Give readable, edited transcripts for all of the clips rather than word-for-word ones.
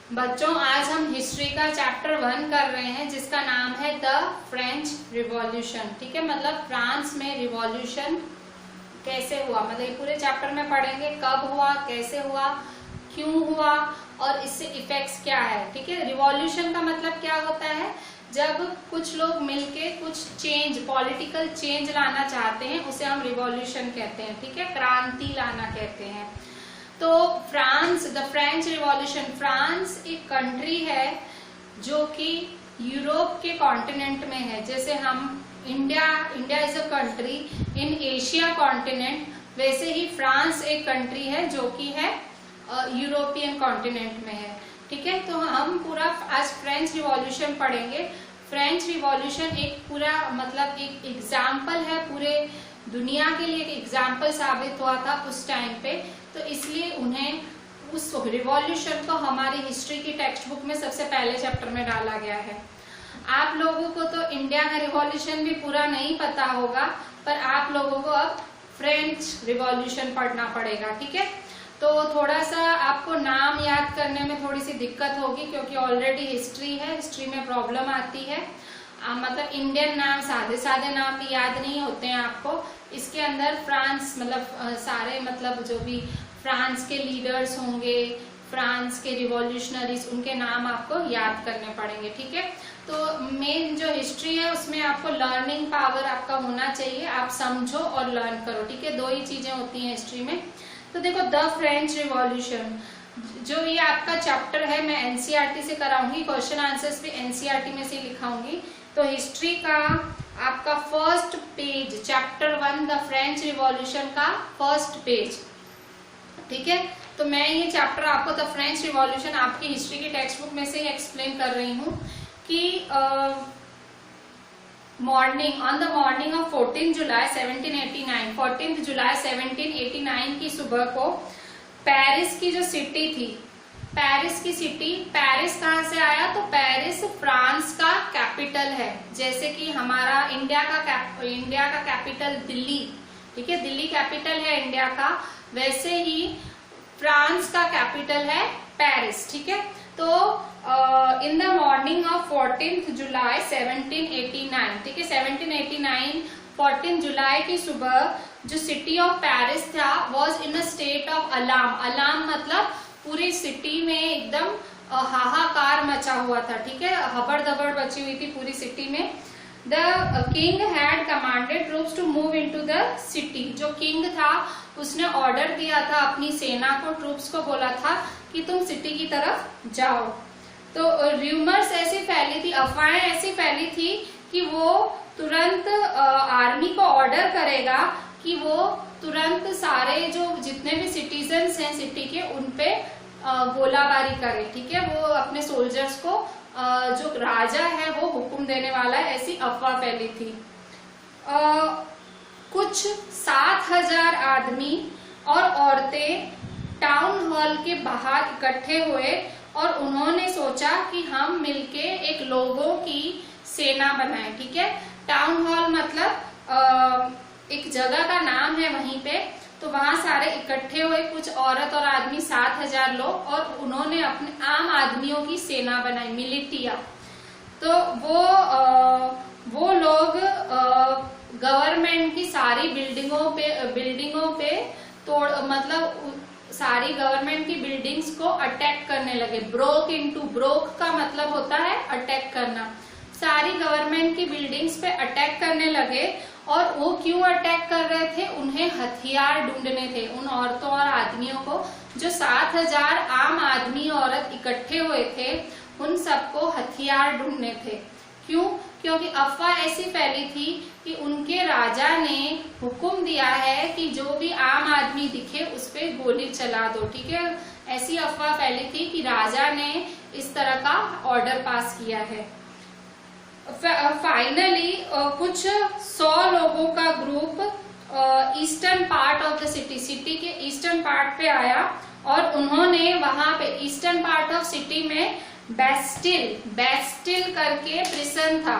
बच्चों, आज हम हिस्ट्री का चैप्टर 1 कर रहे हैं जिसका नाम है द फ्रेंच रिवॉल्यूशन। ठीक है, मतलब फ्रांस में रिवॉल्यूशन कैसे हुआ, मतलब ये पूरे चैप्टर में पढ़ेंगे कब हुआ, कैसे हुआ, क्यों हुआ और इससे इफेक्ट्स क्या है। ठीक है, रिवॉल्यूशन का मतलब क्या होता है, जब कुछ लोग मिलके कुछ चेंज, पॉलिटिकल चेंज लाना चाहते हैं उसे हम रिवॉल्यूशन कहते हैं। ठीक है, क्रांति लाना कहते हैं। तो France, the French revolution, France एक कंट्री है जो कि यूरोप के कॉन्टिनेंट में है। जैसे हम India is a country in Asia continent, वैसे ही फ्रांस एक कंट्री है जो कि है यूरोपियन कॉन्टिनेंट में है। ठीक है, तो हम पूरा आज फ्रेंच रिवॉल्यूशन पढ़ेंगे। फ्रेंच रिवॉल्यूशन एक पूरा मतलब एक एग्जाम्पल है, पूरे दुनिया के लिए एक एग्जाम्पल साबित हुआ था उस टाइम पे। तो इसलिए उन्हें उस रिवॉल्यूशन को हमारी हिस्ट्री की टेक्स्ट बुक में सबसे पहले चैप्टर में डाला गया है। आप लोगों को तो इंडिया का रिवॉल्यूशन भी पूरा नहीं पता होगा, पर आप लोगों को अब फ्रेंच रिवॉल्यूशन पढ़ना पड़ेगा। ठीक है, तो थोड़ा सा आपको नाम याद करने में थोड़ी सी दिक्कत होगी क्योंकि ऑलरेडी हिस्ट्री है, हिस्ट्री में प्रॉब्लम आती है। मतलब इंडियन नाम, सादे सादे नाम भी याद नहीं होते हैं आपको। इसके अंदर फ्रांस मतलब सारे मतलब जो भी फ्रांस के लीडर्स होंगे, फ्रांस के रिवॉल्यूशनरीज, उनके नाम आपको याद करने पड़ेंगे। ठीक है, तो मेन जो हिस्ट्री है उसमें आपको लर्निंग पावर आपका होना चाहिए, आप समझो और लर्न करो। ठीक है, दो ही चीजें होती हैं हिस्ट्री में। तो देखो, द फ्रेंच रिवॉल्यूशन जो ये आपका चैप्टर है, मैं एनसीईआरटी से कराऊंगी, क्वेश्चन आंसर्स भी एनसीईआरटी में से लिखाऊंगी। तो हिस्ट्री का आपका first page, chapter 1 the French revolution का फर्स्ट पेज। ठीक है, तो मैं ये चैप्टर आपको द फ्रेंच रिवॉल्यूशन आपकी हिस्ट्री की टेक्स्ट बुक में से ही एक्सप्लेन कर रही हूँ कि ऑन द मॉर्निंग ऑफ 14 जुलाई 1789, 14 जुलाई 1789 की सुबह को पेरिस की जो सिटी थी, पेरिस की सिटी, पेरिस कहाँ से आया, तो पेरिस फ्रांस का कैपिटल है। जैसे कि हमारा इंडिया का कैपिटल दिल्ली, ठीक है, दिल्ली कैपिटल है इंडिया का, वैसे ही फ्रांस का कैपिटल है पेरिस। ठीक है, तो इन द मॉर्निंग ऑफ 14 जुलाई 1789, ठीक है, 1789 14 जुलाई की सुबह जो सिटी ऑफ पेरिस था was in a state of alarm. Alarm मतलब पूरी सिटी में एकदम हाहाकार मचा हुआ था। ठीक है, हबड़ दबड़ मची हुई थी पूरी सिटी में। The king had commanded troops to move into the city. जो किंग था उसने ऑर्डर दिया था अपनी सेना को, ट्रूप्स को बोला था कि तुम सिटी की तरफ जाओ। तो र्यूमर्स ऐसी फैली थी, अफवाहें ऐसी फैली थी कि वो तुरंत आर्मी को ऑर्डर करेगा कि वो तुरंत सारे जो जितने भी सिटीजन्स हैं सिटी के उनपे गोलाबारी करे। ठीक है, वो अपने सोल्जर्स को जो राजा है वो हुक्म देने वाला है, ऐसी अफवाह फैली थी। कुछ 7000 आदमी और औरतें टाउन हॉल के बाहर इकट्ठे हुए और उन्होंने सोचा कि हम मिलके एक लोगों की सेना बनाएं। ठीक है, टाउन हॉल मतलब एक जगह का नाम है वहीं पे, तो वहां सारे इकट्ठे हुए, कुछ औरत और आदमी, 7000 लोग, और उन्होंने अपने आम आदमियों की सेना बनाई, मिलिटिया। तो वो लोग गवर्नमेंट की सारी बिल्डिंगों पे तोड़, मतलब सारी गवर्नमेंट की बिल्डिंग्स को अटैक करने लगे। ब्रोक का मतलब होता है अटैक करना। सारी गवर्नमेंट की बिल्डिंग्स पे अटैक करने लगे। और वो क्यों अटैक कर रहे थे, उन्हें हथियार ढूंढने थे उन औरतों और आदमियों को। जो 7000 आम आदमी औरत इकट्ठे हुए थे उन सबको हथियार ढूंढने थे। क्यों, क्योंकि अफवाह ऐसी फैली थी कि उनके राजा ने हुक्म दिया है कि जो भी आम आदमी दिखे उस पे गोली चला दो। ठीक है, ऐसी अफवाह फैली थी कि राजा ने इस तरह का ऑर्डर पास किया है। फाइनली कुछ 100 लोगों का group eastern part of the city के ईस्टर्न पार्ट पे आया और उन्होंने वहां पे ईस्टर्न पार्ट ऑफ सिटी में बेस्टिल करके प्रिजन था,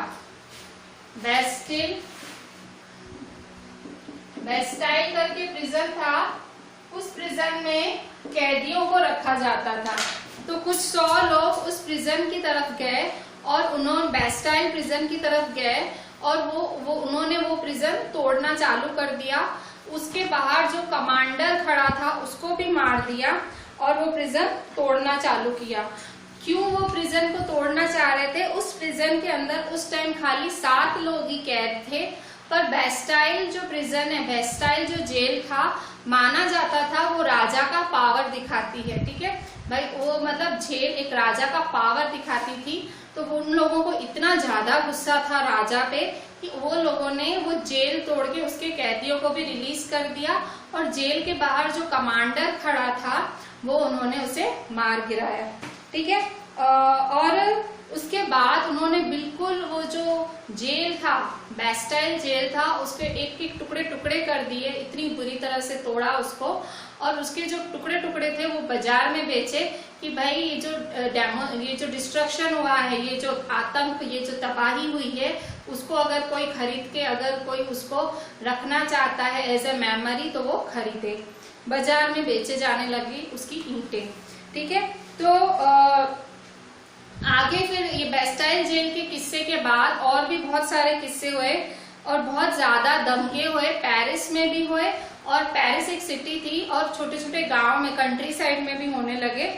बेस्टाइल करके प्रिजन था। उस प्रिजन में कैदियों को रखा जाता था। तो कुछ 100 लोग उस प्रिजन की तरफ गए और उन्होंने बेस्टाइल प्रिजन की तरफ गए और उन्होंने वो प्रिजन तोड़ना चालू कर दिया। उसके बाहर जो कमांडर खड़ा था उसको भी मार दिया और वो प्रिजन तोड़ना चालू किया। क्यों वो प्रिजन को तोड़ना चाह रहे थे? उस प्रिजन के अंदर उस टाइम खाली 7 लोग ही कैद थे, पर बेस्टाइल जो प्रिजन है, बेस्टाइल जो जेल था, माना जाता था वो राजा का पावर दिखाती है। ठीक है भाई, वो मतलब जेल एक राजा का पावर दिखाती थी। तो उन लोगों को इतना ज्यादा गुस्सा था राजा पे कि वो लोगों ने वो जेल तोड़ के उसके कैदियों को भी रिलीज कर दिया और जेल के बाहर जो कमांडर खड़ा था वो उन्होंने उसे मार गिराया। ठीक है, और उसके बाद उन्होंने बिल्कुल वो जो जेल था, बेस्टाइल जेल था, उसके एक एक टुकड़े टुकड़े कर दिए, इतनी बुरी तरह से तोड़ा उसको, और उसके जो टुकड़े टुकड़े थे वो बाजार में बेचे कि भाई ये जो डिस्ट्रक्शन हुआ है, ये जो आतंक, ये जो तबाही हुई है, उसको अगर कोई खरीद के अगर कोई उसको रखना चाहता है एज ए मेमोरी तो वो खरीदे। बाजार में बेचे जाने लगी उसकी ईंटें। ठीक है, तो आगे फिर ये बेस्टाइल जेल के किस्से के बाद और भी बहुत सारे किस्से हुए और बहुत ज्यादा दंगे हुए। पेरिस में भी हुए, और पेरिस एक सिटी थी और छोटे छोटे गांव में, कंट्री साइड में भी होने लगे।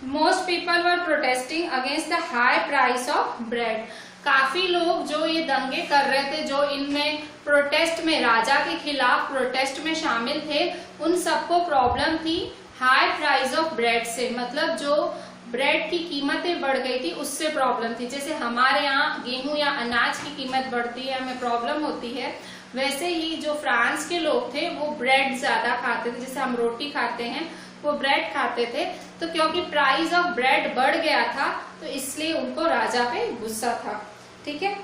Most people were protesting against the high price of bread. काफी लोग जो ये दंगे कर रहे थे, जो इनमें प्रोटेस्ट में, राजा के खिलाफ प्रोटेस्ट में शामिल थे, उन सबको प्रॉब्लम थी हाई प्राइस ऑफ ब्रेड से। मतलब जो ब्रेड की कीमतें बढ़ गई थी उससे प्रॉब्लम थी। जैसे हमारे यहाँ गेहूं या अनाज की कीमत बढ़ती है, हमें प्रॉब्लम होती है, वैसे ही जो फ्रांस के लोग थे वो ब्रेड ज्यादा खाते थे। जैसे हम रोटी खाते हैं, वो ब्रेड खाते थे। तो क्योंकि प्राइस ऑफ ब्रेड बढ़ गया था तो इसलिए उनको राजा पे गुस्सा था। ठीक है,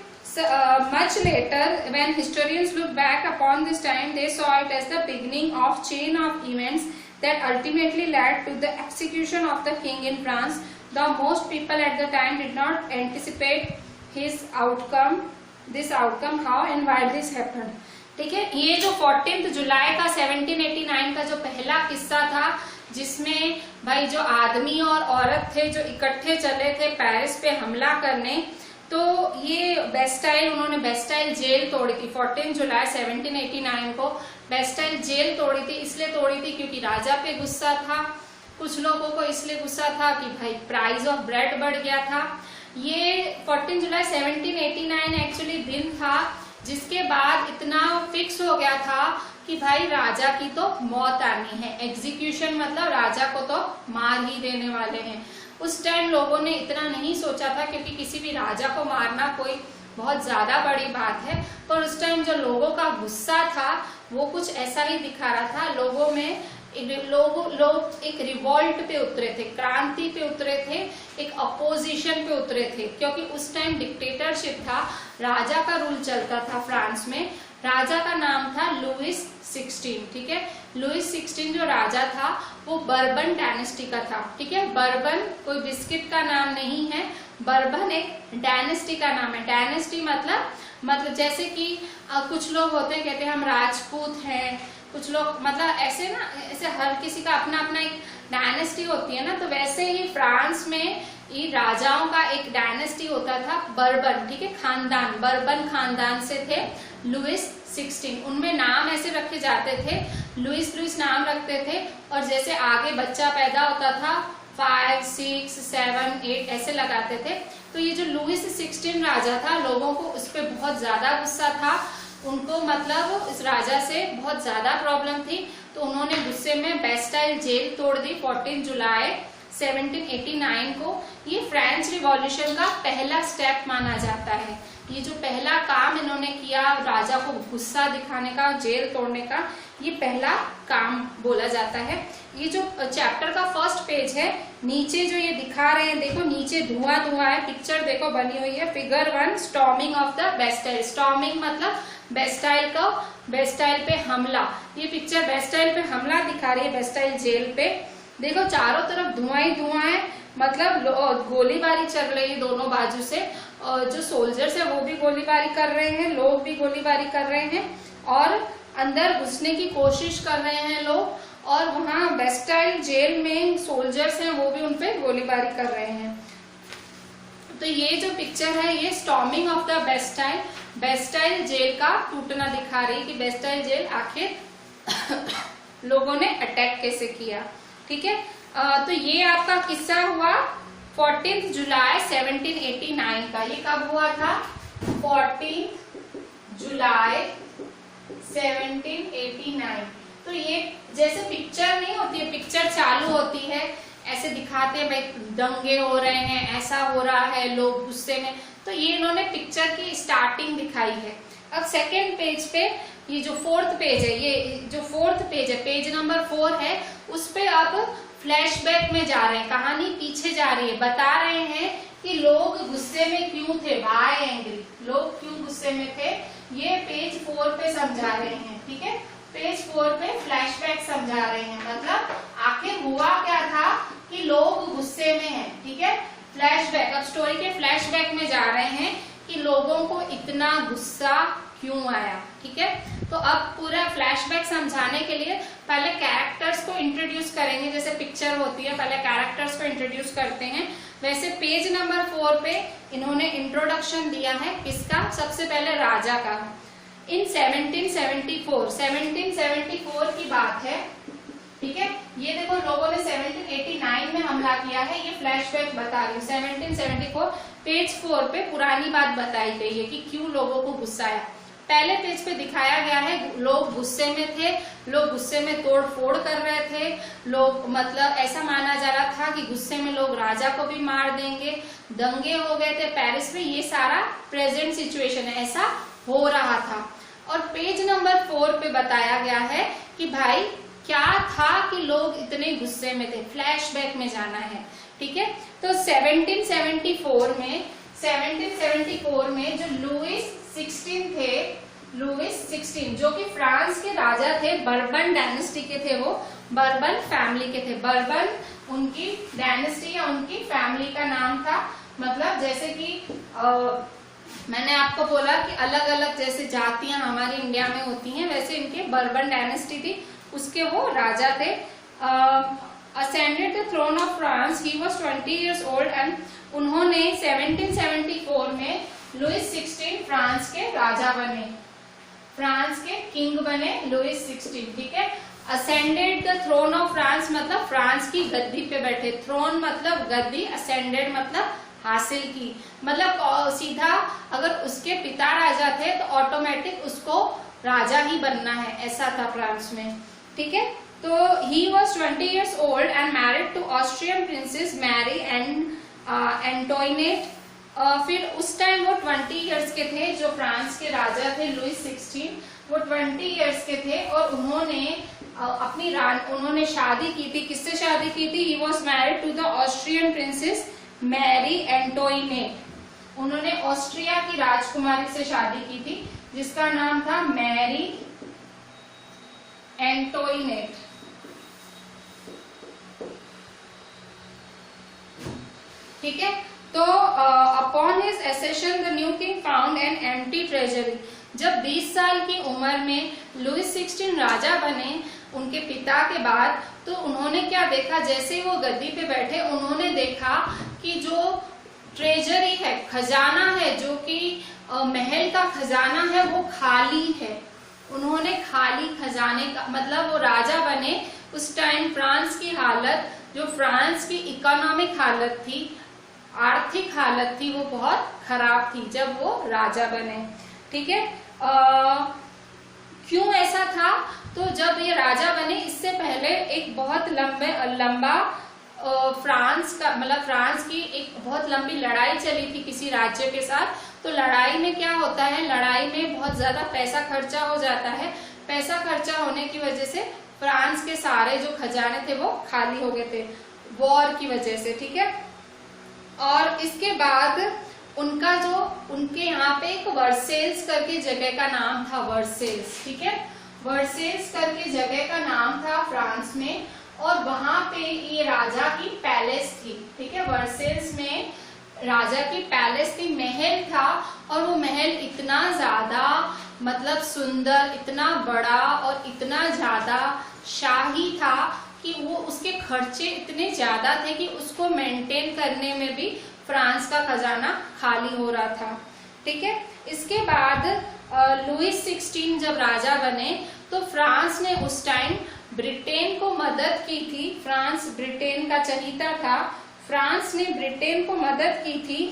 much later when historians look back upon this time they saw it as the beginning of chain of events that ultimately led to the execution of the king in France. The most people at the time did not anticipate this outcome, how and why this happened. ठीक है, ये जो 14 जुलाई का 1789 का जो पहला किस्सा था, जिसमें भाई जो आदमी और औरत थे जो इकट्ठे चले थे पेरिस पे हमला करने, तो ये बेस्टाइल, उन्होंने बेस्टाइल जेल तोड़ी थी 14 जुलाई 1789 को। बेस्टाइल जेल तोड़ी थी, इसलिए तोड़ी थी क्योंकि राजा पे गुस्सा था। कुछ लोगों को इसलिए गुस्सा था कि भाई प्राइस ऑफ ब्रेड बढ़ गया था। ये 14 जुलाई 1789 एक्चुअली दिन था जिसके बाद इतना फिक्स हो गया था कि भाई राजा की तो मौत आनी है। एग्जीक्यूशन मतलब राजा को तो मार ही देने वाले हैं। उस टाइम लोगों ने इतना नहीं सोचा था, क्योंकि किसी भी राजा को मारना कोई बहुत ज्यादा बड़ी बात है, पर उस टाइम जो लोगों का गुस्सा था वो कुछ ऐसा ही दिखा रहा था। लोगों में लोग एक रिवॉल्ट पे उतरे थे, क्रांति पे उतरे थे, एक अपोजिशन पे उतरे थे, क्योंकि उस टाइम डिक्टेटरशिप था, राजा का रूल चलता था फ्रांस में। राजा का नाम था लुइस 16। ठीक है, लुइस 16 जो राजा था वो बर्बन डायनेस्टी का था। ठीक है, बर्बन कोई बिस्किट का नाम नहीं है, बर्बन एक डायनेस्टी का नाम है। डायनेस्टी मतलब जैसे कि कुछ लोग होते हैं, कहते हैं हम राजपूत हैं, कुछ लोग मतलब ऐसे ना, ऐसे हर किसी का अपना अपना एक डायनेस्टी होती है ना, तो वैसे ही फ्रांस में ये राजाओं का एक डायनेस्टी होता था बर्बन। ठीक है, खानदान, बर्बन खानदान से थे लुइस 16। उनमें नाम ऐसे रखे जाते थे, लुइस नाम रखते थे, और जैसे आगे बच्चा पैदा होता था 5, 6, 7, 8 ऐसे लगाते थे। तो ये जो लुइस 16 राजा था, लोगों को उस पर बहुत ज्यादा गुस्सा था, उनको मतलब इस राजा से बहुत ज्यादा प्रॉब्लम थी, तो उन्होंने गुस्से में बेस्टाइल जेल तोड़ दी 14 जुलाई 1789 को। ये फ्रेंच रिवॉल्यूशन का पहला स्टेप माना जाता है। ये जो पहला काम इन्होंने किया राजा को गुस्सा दिखाने का, जेल तोड़ने का, ये पहला काम बोला जाता है। ये जो चैप्टर का फर्स्ट पेज है, नीचे जो ये दिखा रहे हैं, देखो नीचे धुआं है, पिक्चर देखो बनी हुई है, figure 1 storming of the Bastille. Storming मतलब बेस्टाइल पे हमला। ये पिक्चर बेस्टाइल पे हमला दिखा रही है, बेस्टाइल जेल पे। देखो चारों तरफ धुआं ही धुआं है, मतलब गोलीबारी चल रही है दोनों बाजू से, और जो सोल्जर्स है वो भी गोलीबारी कर रहे हैं, लोग भी गोलीबारी कर रहे हैं, और अंदर घुसने की कोशिश कर रहे हैं लोग, और वहां बेस्टाइल जेल में सोल्जर्स हैं वो भी उनपे गोलीबारी कर रहे हैं। तो ये जो पिक्चर है ये storming of the Bastille jail का टूटना दिखा रही है कि बेस्टाइल जेल आखिर लोगों ने अटैक कैसे किया। ठीक है, तो ये आपका किस्सा हुआ 14 जुलाई 1789 का। ये कब हुआ था? 14 जुलाई 1789। तो ये जैसे पिक्चर नहीं होती है, पिक्चर चालू होती है ऐसे दिखाते हैं भाई दंगे हो रहे हैं, ऐसा हो रहा है, लोग गुस्से में, तो ये इन्होंने पिक्चर की स्टार्टिंग दिखाई है। अब सेकेंड पेज पे ये जो फोर्थ पेज है, ये जो फोर्थ पेज है, पेज नंबर 4 है, उस पे अब फ्लैशबैक में जा रहे हैं, कहानी पीछे जा रही है, बता रहे हैं कि लोग गुस्से में क्यों थे, व्हाई एंग्री, लोग क्यों गुस्से में थे, ये पेज 4 पे समझा रहे हैं। ठीक है, पेज 4 पे फ्लैशबैक समझा रहे हैं, मतलब आखिर हुआ क्या था कि लोग गुस्से में हैं। ठीक है, फ्लैशबैक, अब स्टोरी के फ्लैशबैक में जा रहे हैं कि लोगों को इतना गुस्सा क्यों आया। ठीक है, तो अब पूरा फ्लैशबैक समझाने के लिए पहले कैरेक्टर्स को इंट्रोड्यूस करेंगे, जैसे पिक्चर होती है पहले कैरेक्टर्स को इंट्रोड्यूस करते हैं, वैसे पेज नंबर 4 पे इन्होंने इंट्रोडक्शन दिया है। किसका? सबसे पहले राजा का। इन 1774 की बात है। ठीक है, ये देखो लोगों ने 1789 में हमला किया है, ये फ्लैशबैक बता रही हूँ। 1774 पेज 4 पे पुरानी बात बताई गई है कि क्यों लोगों को गुस्सा आया। पहले पेज पे दिखाया गया है लोग गुस्से में थे, लोग गुस्से में तोड़ फोड़ कर रहे थे, लोग मतलब ऐसा माना जा रहा था कि गुस्से में लोग राजा को भी मार देंगे, दंगे हो गए थे पेरिस में, ये सारा प्रेजेंट सिचुएशन है, ऐसा हो रहा था। और पेज नंबर 4 पे बताया गया है कि भाई क्या था कि लोग इतने गुस्से में थे, फ्लैशबैक में जाना है। ठीक है, तो 1774 में जो लुइस 16 थे, लुइस 16 जो कि फ्रांस के राजा थे, बर्बन डायनेस्टी के थे, वो बर्बन फैमिली के थे। बर्बन उनकी डायनेस्टी या उनकी फैमिली का नाम था। मतलब जैसे कि मैंने आपको बोला कि अलग अलग जैसे जातियां हमारे इंडिया में होती हैं, वैसे इनके बर्बन डायनेस्टी थी, उसके वो राजा थे। ascended the throne of France, he was 20 years old and उन्होंने 1774 में लुइस 16 फ्रांस के राजा बने, फ्रांस के किंग बने लुइस 16। ठीक है, ascended the throne of France मतलब फ्रांस की गद्दी पे बैठे, थ्रोन मतलब गद्दी, ascended मतलब हासिल की, मतलब सीधा अगर उसके पिता राजा थे तो ऑटोमेटिक उसको राजा ही बनना है, ऐसा था फ्रांस में। ठीक है, तो he was 20 years old and married to Austrian princess Marie and Antoinette. फिर उस टाइम वो 20 years के थे, जो फ्रांस के राजा थे लुइस 16, वो 20 years के थे और उन्होंने शादी की थी। किससे शादी की थी? He was married to the Austrian princess Marie Antoinette. उन्होंने ऑस्ट्रिया की राजकुमारी से शादी की थी जिसका नाम था मैरी एंटोइनेट। ठीक है, तो upon his accession the new king found an empty treasury. जब 20 साल की उम्र में लुइस 16 राजा बने उनके पिता के बाद, तो उन्होंने क्या देखा, जैसे वो गद्दी पे बैठे उन्होंने देखा कि जो ट्रेजरी है, खजाना है, जो कि महल का खजाना है, वो खाली है। उन्होंने खाली खजाने का मतलब वो राजा बने उस टाइम फ्रांस की हालत, जो फ्रांस की इकोनॉमिक हालत थी, आर्थिक हालत थी, वो बहुत खराब थी जब वो राजा बने। ठीक है, क्यों ऐसा था? तो जब ये राजा बने इससे पहले एक बहुत लंबा फ्रांस का मतलब फ्रांस की एक बहुत लंबी लड़ाई चली थी किसी राज्य के साथ। तो लड़ाई में क्या होता है, लड़ाई में बहुत ज्यादा पैसा खर्चा हो जाता है। पैसा खर्चा होने की वजह से फ्रांस के सारे जो खजाने थे वो खाली हो गए थे वॉर की वजह से। ठीक है, और इसके बाद उनके यहाँ पे एक वर्सेल्स करके जगह का नाम था, वर्सेल्स। ठीक है, वर्सेल्स करके जगह का नाम था फ्रांस में, और वहां पे ये राजा की पैलेस थी। ठीक है, वर्सेल्स में राजा की पैलेस थी, महल था, और वो महल इतना ज्यादा मतलब सुंदर, इतना बड़ा और इतना ज्यादा शाही था कि वो उसके खर्चे इतने ज्यादा थे कि उसको मेंटेन करने में भी फ्रांस का खजाना खाली हो रहा था। ठीक है, इसके बाद लुईस 16 जब राजा बने तो फ्रांस ने उस टाइम ब्रिटेन को मदद की थी। फ्रांस ब्रिटेन का चहीता था। फ्रांस ने ब्रिटेन को मदद की थी,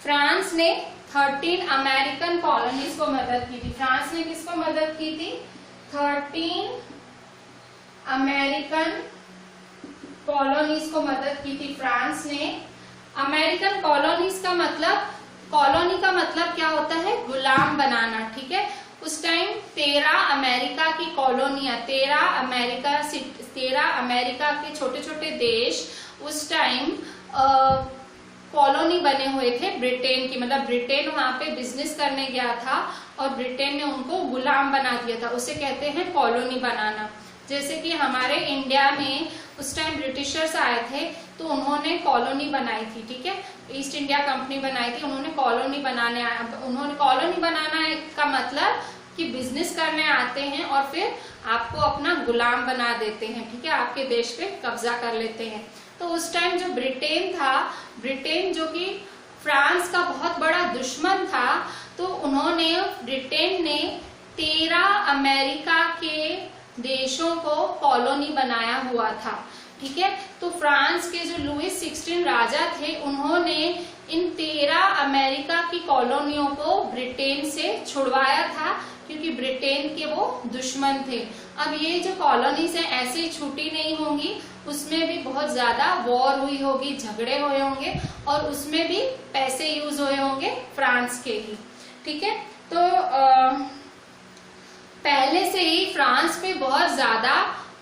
फ्रांस ने 13 अमेरिकन कॉलोनीज को मदद की थी। फ्रांस ने किसको मदद की थी? 13 अमेरिकन कॉलोनीज को मदद की थी फ्रांस ने। अमेरिकन कॉलोनीज का मतलब, कॉलोनी का मतलब क्या होता है? गुलाम बनाना। ठीक है, उस टाइम 13 अमेरिका की कॉलोनियां, 13 अमेरिका के छोटे छोटे देश उस टाइम कॉलोनी बने हुए थे ब्रिटेन की। मतलब ब्रिटेन वहां पे बिजनेस करने गया था और ब्रिटेन ने उनको गुलाम बना दिया था। उसे कहते हैं कॉलोनी बनाना। जैसे कि हमारे इंडिया में उस टाइम ब्रिटिशर्स आए थे तो उन्होंने कॉलोनी बनाई थी। ठीक है, ईस्ट इंडिया कंपनी बनाई थी, उन्होंने कॉलोनी बनाना का मतलब कि बिजनेस करने आते हैं और फिर आपको अपना गुलाम बना देते हैं। ठीक है, आपके देश पे कब्जा कर लेते हैं। तो उस टाइम जो ब्रिटेन था, ब्रिटेन जो कि फ्रांस का बहुत बड़ा दुश्मन था, तो ब्रिटेन ने 13 अमेरिका के देशों को कॉलोनी बनाया हुआ था। ठीक है, तो फ्रांस के जो लुईस 16 राजा थे उन्होंने इन 13 अमेरिका की कॉलोनियों को ब्रिटेन से छुड़वाया था क्योंकि ब्रिटेन के वो दुश्मन थे। अब ये जो कॉलोनीज है ऐसे ही छूटी नहीं होंगी, उसमें भी बहुत ज्यादा वॉर हुई होगी, झगड़े हुए होंगे और उसमें भी पैसे यूज हुए होंगे फ्रांस के ही। ठीक है, तो पहले से ही फ्रांस पे बहुत ज्यादा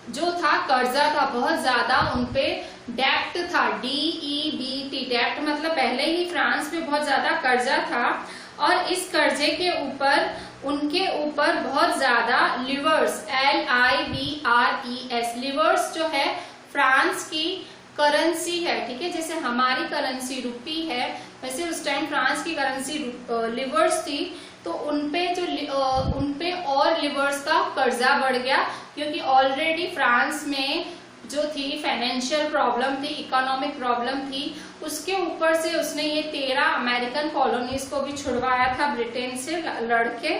जो था कर्जा था, बहुत ज्यादा उनपे डेप्ट था, DEBT, डेप्ट मतलब पहले ही फ्रांस पे बहुत ज्यादा कर्जा था और इस कर्जे के ऊपर उनके ऊपर बहुत ज्यादा लिवर्स, LIVRES, लिवर्स जो है फ्रांस की करेंसी है। ठीक है, जैसे हमारी करेंसी रुपी है वैसे उस टाइम फ्रांस की करेंसी लिवर्स थी, तो उनपे और लिवर्स का कर्जा बढ़ गया क्योंकि ऑलरेडी फ्रांस में जो थी फाइनेंशियल प्रॉब्लम थी, इकोनॉमिक प्रॉब्लम थी, उसके ऊपर से उसने ये 13 अमेरिकन कॉलोनीज को भी छुड़वाया था ब्रिटेन से लड़के।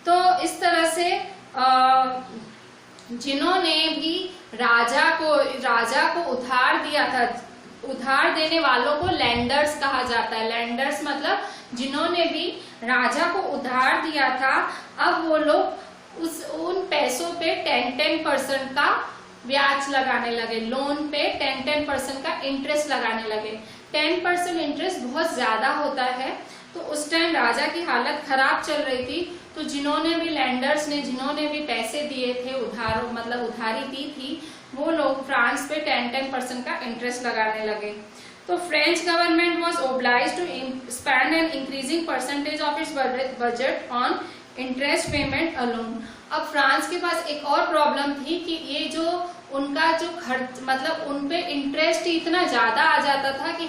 तो इस तरह से जिन्होंने भी राजा को उधार दिया था, उधार देने वालों को लैंडर्स कहा जाता है। लैंडर्स मतलब जिन्होंने भी राजा को उधार दिया था, अब वो लोग उन पैसों पे 10% का ब्याज लगाने लगे, लोन पे 10% का इंटरेस्ट लगाने लगे। 10% इंटरेस्ट बहुत ज्यादा होता है, तो उस टाइम राजा की हालत खराब चल रही थी, तो जिन्होंने भी लैंडर्स ने जिन्होंने भी पैसे दिए थे, उधारी दी थी, वो लोग फ्रांस पे 10% का इंटरेस्ट लगाने लगे। तो French government was obliged to spend an increasing percentage of its budget on interest payment alone. अब फ्रांस के पास एक और प्रॉब्लम थी कि ये जो उनका जो खर्च, मतलब उनपे इंटरेस्ट ही इतना ज्यादा आ जाता था कि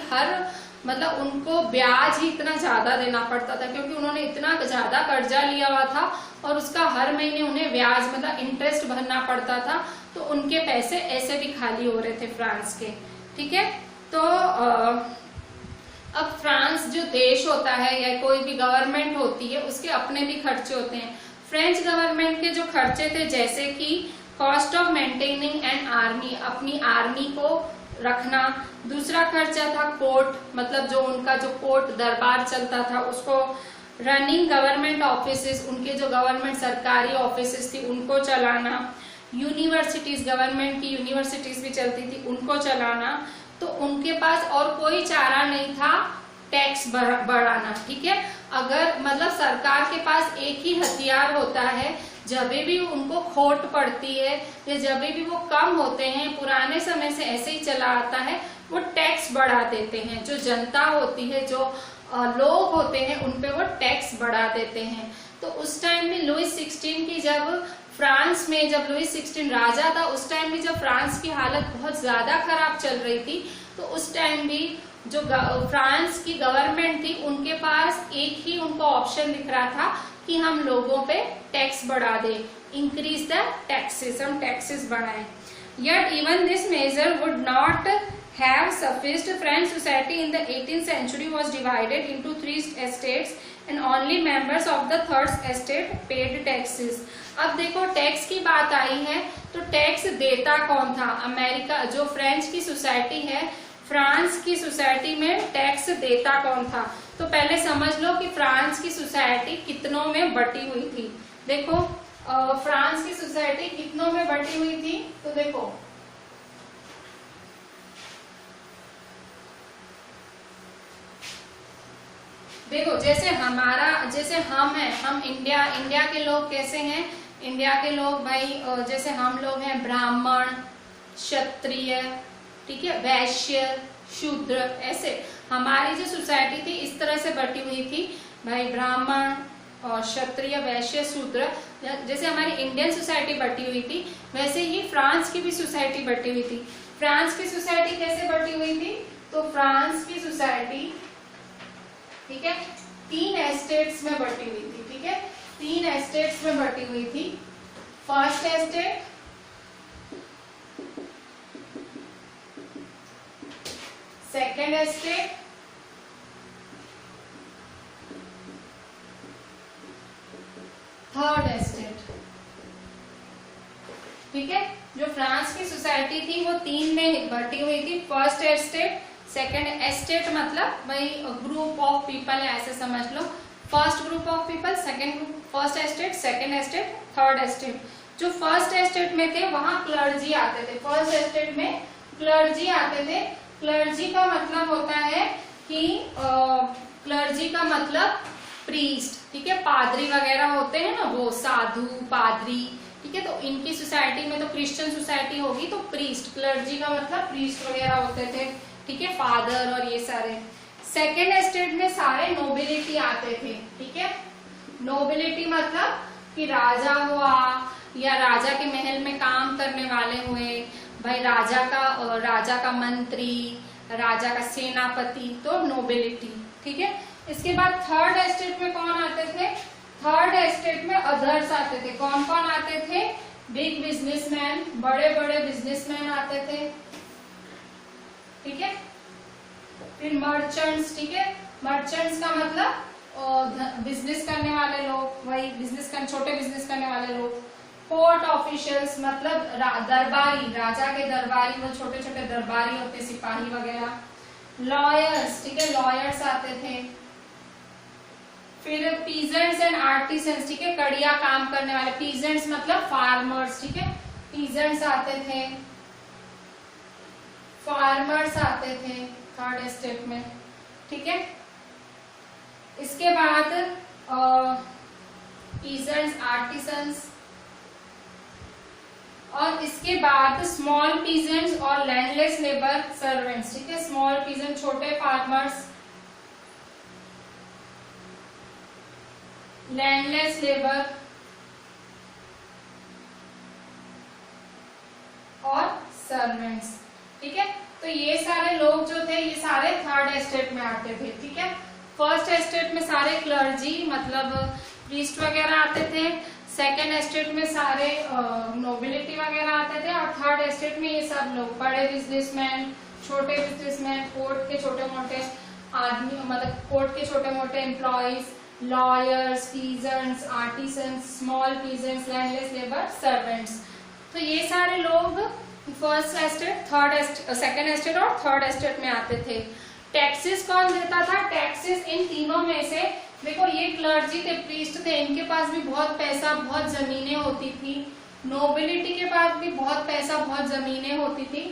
उनको ब्याज ही इतना ज्यादा देना पड़ता था क्योंकि उन्होंने इतना ज्यादा कर्जा लिया हुआ था और उसका हर महीने उन्हें ब्याज इंटरेस्ट भरना पड़ता था, तो उनके पैसे ऐसे भी खाली हो रहे थे फ्रांस के। ठीक है, तो अब फ्रांस जो देश होता है या कोई भी गवर्नमेंट होती है उसके अपने भी खर्चे होते हैं। फ्रेंच गवर्नमेंट के जो खर्चे थे जैसे कि cost of maintaining an army, अपनी आर्मी को रखना। दूसरा खर्चा था कोर्ट, मतलब जो उनका जो कोर्ट दरबार चलता था उसको, रनिंग गवर्नमेंट ऑफिसेस, उनके जो गवर्नमेंट सरकारी ऑफिसेस थी उनको चलाना, यूनिवर्सिटीज, गवर्नमेंट की यूनिवर्सिटीज भी चलती थी उनको चलाना। तो उनके पास और कोई चारा नहीं था टैक्स बढ़ाना। ठीक है, अगर सरकार के पास एक ही हथियार होता है, जब भी उनको खोट पड़ती है या जब भी वो कम होते हैं, पुराने समय से ऐसे ही चला आता है, वो टैक्स बढ़ा देते हैं। जो जनता होती है, जो लोग होते हैं, उनपे वो टैक्स बढ़ा देते हैं। तो उस टाइम में लुईस 16 की जब फ्रांस में जब लुईस 16 राजा था, उस टाइम भी जब फ्रांस की हालत बहुत ज्यादा खराब चल रही थी, तो उस टाइम भी जो फ्रांस की गवर्नमेंट थी उनके पास एक ही उनको ऑप्शन दिख रहा था कि हम लोगों पे टैक्स बढ़ा दें। इंक्रीज द टैक्सेस, हम टैक्सेस बढ़ाएं। Yet even this measure would not have sufficed. French society in the 18th century was divided into 3 estates and only members of the third estate paid taxes. अब देखो tax की बात आई है तो tax देता कौन था? अमेरिका, जो फ्रेंच की सोसाइटी है, फ्रांस की सोसाइटी में टैक्स देता कौन था? तो पहले समझ लो कि फ्रांस की सोसाइटी कितनों में बटी हुई थी। देखो फ्रांस की सोसाइटी कितनों में बटी हुई थी, तो देखो जैसे हम हैं, हम इंडिया के लोग कैसे हैं? इंडिया के लोग भाई जैसे हम लोग हैं ब्राह्मण, क्षत्रिय, ठीक है, वैश्य, शूद्र, ऐसे हमारी जो सोसाइटी थी इस तरह से बटी हुई थी भाई, ब्राह्मण और क्षत्रिय, वैश्य, शूद्र। जैसे हमारी इंडियन सोसाइटी बटी हुई थी वैसे ही फ्रांस की भी सोसाइटी बटी हुई थी। फ्रांस की सोसाइटी कैसे बटी हुई थी? तो फ्रांस की सोसाइटी, ठीक है, 3 एस्टेट्स में बटी हुई थी, ठीक है, 3 एस्टेट्स में बटी हुई थी। First estate, second estate, third estate, ठीक है। जो फ्रांस की सोसाइटी थी वो 3 में बटी हुई थी। फर्स्ट एस्टेट, सेकेंड एस्टेट मतलब भाई ग्रुप ऑफ पीपल है, ऐसे समझ लो। First group of people, second group, first estate, second estate, third estate. जो फर्स्ट एस्टेट में थे वहां क्लर्जी आते थे, फर्स्ट एस्टेट में क्लर्जी आते थे। क्लर्जी का मतलब होता है कि क्लर्जी का मतलब प्रीस्ट, ठीक है, पादरी वगैरह होते हैं ना, वो साधु, पादरी, ठीक है। तो इनकी सोसाइटी में तो क्रिश्चियन सोसाइटी होगी तो प्रीस्ट, क्लर्जी का मतलब प्रीस्ट वगैरह होते थे, ठीक है, फादर और ये सारे। सेकेंड एस्टेट में सारे नोबिलिटी आते थे, ठीक है। नोबिलिटी मतलब कि राजा हुआ या राजा के महल में काम करने वाले हुए, भाई राजा का मंत्री, राजा का सेनापति, तो नोबिलिटी, ठीक है। इसके बाद थर्ड एस्टेट में कौन आते थे? थर्ड एस्टेट में अदर्स आते थे। कौन कौन आते थे? बिग बिजनेसमैन, बड़े बड़े बिजनेसमैन आते थे, ठीक है। फिर मर्चेंट्स, ठीक है, मर्चेंट्स का मतलब बिजनेस करने वाले लोग, वही छोटे बिजनेस करने वाले लोग। कोर्ट ऑफिशियल्स मतलब दरबारी, राजा के दरबारी, वो छोटे छोटे दरबारी होते, सिपाही वगैरह। लॉयर्स, ठीक है, लॉयर्स आते थे। फिर पीजेंट्स एंड आर्टिसंस, ठीक है, कड़िया काम करने वाले। पीजेंट्स मतलब फार्मर्स, ठीक है, पीजेंट्स आते थे, फार्मर्स आते थे थर्ड एस्टेट में, ठीक है। इसके बाद पीजेंट्स, आर्टिसंस, और इसके बाद स्मॉल पीजेंट्स और लैंडलेस लेबर सर्वेंट्स, ठीक है। स्मॉल पीजेंट छोटे फार्मर्स, लैंडलेस लेबर और सर्वेंट्स, ठीक है। तो ये सारे लोग जो थे ये सारे थर्ड एस्टेट में आते थे, ठीक है। फर्स्ट एस्टेट में सारे क्लर्जी मतलब प्रीस्ट वगैरह आते थे। सेकेंड एस्टेट में सारे नोबिलिटी वगैरह आते थे। और थर्ड एस्टेट में ये सब लोग बड़े बिजनेसमैन, छोटे बिजनेसमैन, कोर्ट के छोटे मोटे आदमी, मतलब कोर्ट के छोटे मोटे employees, lawyers, peasants, artisans, small peasants, landless labour, servants. तो ये सारे लोग फर्स्ट एस्टेट, सेकेंड एस्टेट और थर्ड एस्टेट में आते थे। टैक्सेस कौन देता था? टैक्सेस इन तीनों में से, देखो ये क्लर्जी थे, प्रीस्ट थे, इनके पास भी बहुत पैसा, बहुत जमीनें होती थी। नोबिलिटी के पास भी बहुत पैसा, बहुत जमीनें होती थी।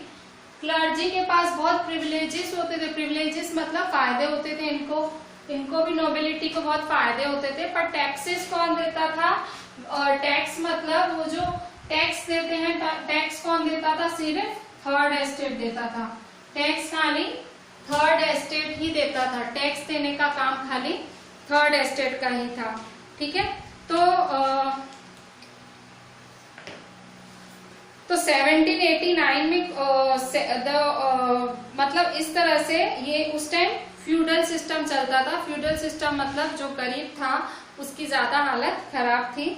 क्लर्जी के पास बहुत प्रिविलेजेस होते थे। प्रिविलेजेस मतलब फायदे होते थे इनको भी नोबिलिटी को बहुत फायदे होते थे। पर टैक्सेस कौन देता था? और टैक्स मतलब वो जो टैक्स देते हैं, टैक्स कौन देता था? सिर्फ थर्ड एस्टेट देता था। टैक्स खाली थर्ड एस्टेट ही देता था। टैक्स देने का काम खाली थर्ड एस्टेट का ही था, ठीक है। तो 1789 में मतलब इस तरह से ये उस टाइम फ्यूडल सिस्टम चलता था। फ्यूडल सिस्टम मतलब जो गरीब था उसकी ज्यादा हालत खराब थी।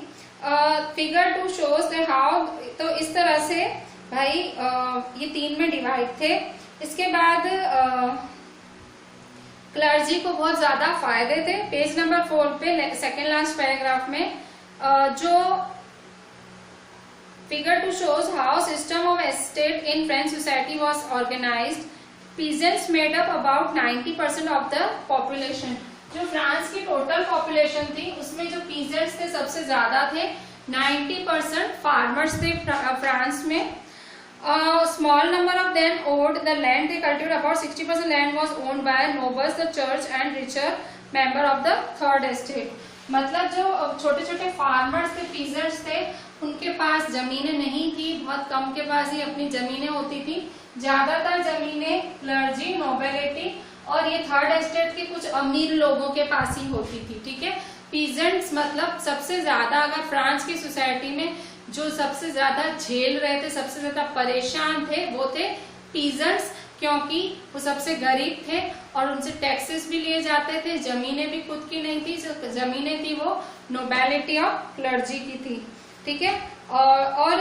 फिगर 2 शोज द हाउ, तो इस तरह से भाई ये 3 में डिवाइड थे। इसके बाद क्लर्जी को बहुत ज्यादा फायदे थे। पेज नंबर 4 पे सेकेंड लास्ट पैराग्राफ में जो figure 2 shows how system of estate in French society was organized. Peasants made up about 90% of the population. जो फ्रांस की टोटल पॉपुलेशन थी उसमें जो पीजेंट्स थे सबसे ज्यादा थे, 90% फार्मर्स थे फ्रांस में। Small number of them owned the land they cultivated. About 60% land was owned by nobles, the church and richer member of the third estate. मतलब जो छोटे छोटे फार्मर्स थे, पीजर्स थे, उनके पास जमीनें नहीं थी, बहुत कम के पास ही अपनी जमीनें होती थी। ज्यादातर जमीनें क्लर्जी, नोबिलिटी और ये थर्ड एस्टेट के कुछ अमीर लोगों के पास ही होती थी। ठीक है, पीजेंट्स मतलब सबसे ज्यादा, अगर फ्रांस की सोसाइटी में जो सबसे ज्यादा झेल रहे थे, सबसे ज्यादा परेशान थे, वो थे पीजेंट्स, क्योंकि वो सबसे गरीब थे और उनसे टैक्सेस भी लिए जाते थे। जमीनें भी खुद की नहीं थी, जो जमीनें थी वो नोबिलिटी और क्लर्जी की थी। ठीक है, और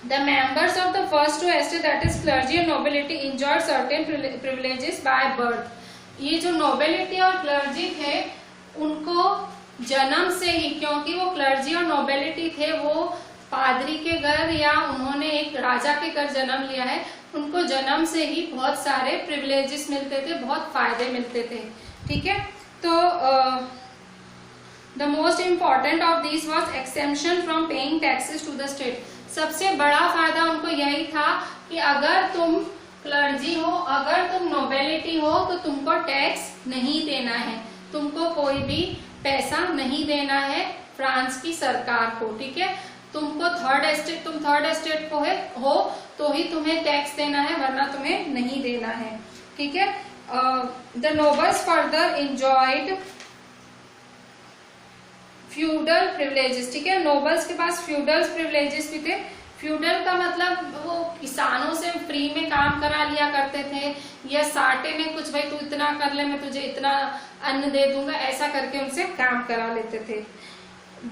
the members of the first two estate that is clergy and nobility enjoyed certain privileges by birth. ये जो नोबिलिटी और क्लर्जी थे उनको जन्म से ही, क्योंकि वो क्लर्जी और नोबिलिटी थे, वो पादरी के घर या उन्होंने एक राजा के घर जन्म लिया है, उनको जन्म से ही बहुत सारे प्रिविलेजेस मिलते थे, बहुत फायदे मिलते थे। ठीक है, तो the most important of this was exemption from paying taxes to the state. सबसे बड़ा फायदा उनको यही था कि अगर तुम क्लर्जी हो, अगर तुम नोबिलिटी हो, तो तुमको टैक्स नहीं देना है, तुमको कोई भी पैसा नहीं देना है फ्रांस की सरकार को। ठीक है, तुमको थर्ड एस्टेट, तुम थर्ड एस्टेट को हो तो ही तुम्हें टैक्स देना है, वरना तुम्हें नहीं देना है। ठीक है, the nobles further enjoyed feudal privileges. ठीक है, नोबल्स के पास फ्यूडल प्रिविलेजेस भी थे। फ्यूडल का मतलब वो किसानों से फ्री में काम करा लिया करते थे, या साटे में कुछ, भाई तू इतना कर ले, मैं तुझे इतना अन्न दे दूंगा, ऐसा करके उनसे काम करा लेते थे।